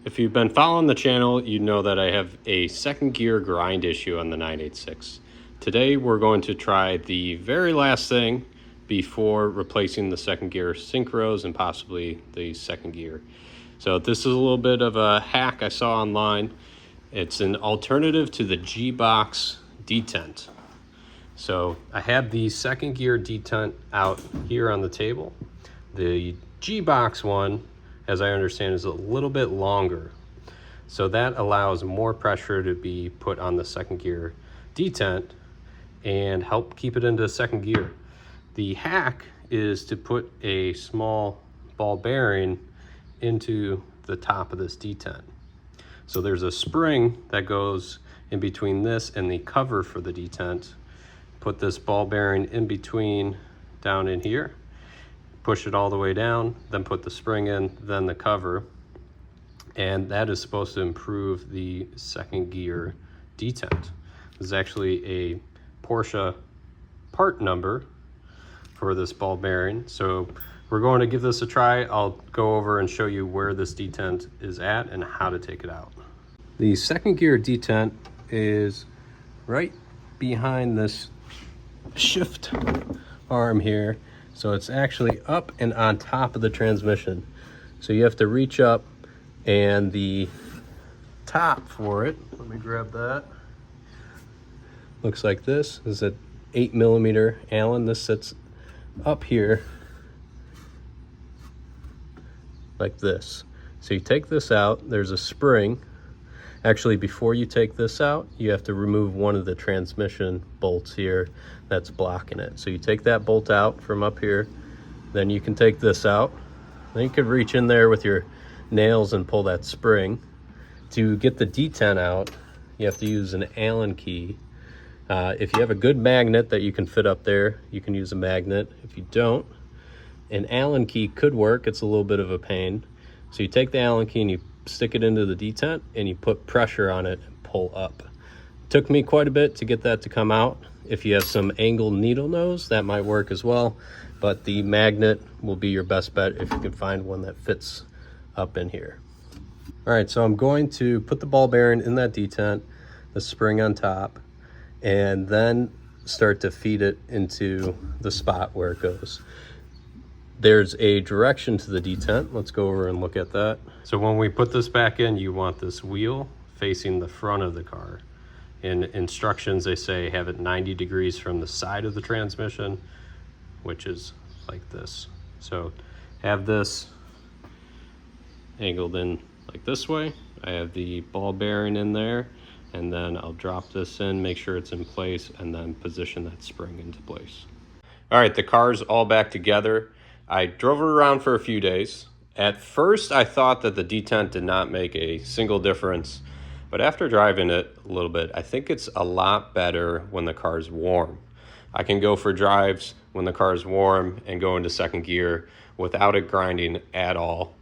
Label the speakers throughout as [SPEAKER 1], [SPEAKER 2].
[SPEAKER 1] If you've been following the channel, you know that I have a second gear grind issue on the 986. Today we're going to try the very last thing before replacing the second gear synchros and possibly the second gear. So this is a little bit of a hack I saw online. It's an alternative to the G-Box detent. So I have the second gear detent out here on the table. The G-Box one, as I understand, is a little bit longer. So that allows more pressure to be put on the second gear detent and help keep it into second gear. The hack is to put a small ball bearing into the top of this detent. So there's a spring that goes in between this and the cover for the detent. Put this ball bearing in between down in here, push it all the way down, then put the spring in, then the cover. And that is supposed to improve the second gear detent. This is actually a Porsche part number for this ball bearing. So we're going to give this a try. I'll go over and show you where this detent is at and how to take it out. The second gear detent is right behind this shift arm here. So it's actually up and on top of the transmission. So you have to reach up, and the top for it, let me grab that, looks like this. This is an 8mm Allen. This sits up here like this. So you take this out, there's a spring. Actually, before you take this out, you have to remove one of the transmission bolts here that's blocking it. So you take that bolt out from up here, then you can take this out. Then you could reach in there with your nails and pull that spring. To get the detent out, you have to use an Allen key. If you have a good magnet that you can fit up there, you can use a magnet. If you don't, an Allen key could work. It's a little bit of a pain. So you take the Allen key and you stick it into the detent and you put pressure on it and pull up. It took me quite a bit to get that to come out. If you have some angled needle nose, that might work as well, but the magnet will be your best bet if you can find one that fits up in here. All right, so I'm going to put the ball bearing in that detent, the spring on top, and then start to feed it into the spot where it goes. There's a direction to the detent. Let's go over and look at that. So when we put this back in, you want this wheel facing the front of the car. In instructions, they say have it 90 degrees from the side of the transmission, which is like this. So have this angled in like this way. I have the ball bearing in there, and then I'll drop this in, make sure it's in place, and then position that spring into place. All right, the car's all back together. I drove it around for a few days. At first, I thought that the detent did not make a single difference, but after driving it a little bit, I think it's a lot better when the car's warm. I can go for drives when the car is warm and go into second gear without it grinding at all.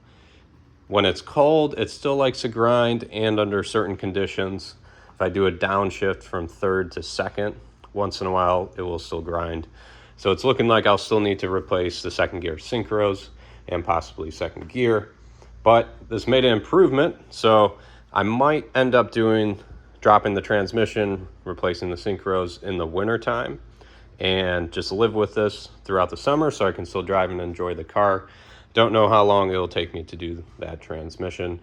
[SPEAKER 1] When it's cold, it still likes to grind, and under certain conditions, if I do a downshift from third to second, once in a while, it will still grind. So it's looking like I'll still need to replace the second gear synchros and possibly second gear, but this made an improvement. So I might end up dropping the transmission, replacing the synchros in the winter time, and just live with this throughout the summer so I can still drive and enjoy the car. Don't know how long it'll take me to do that transmission.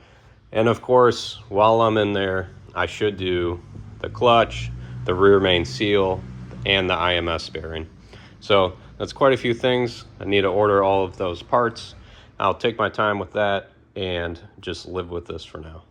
[SPEAKER 1] And of course, while I'm in there, I should do the clutch, the rear main seal, and the IMS bearing. So that's quite a few things. I need to order all of those parts. I'll take my time with that and just live with this for now.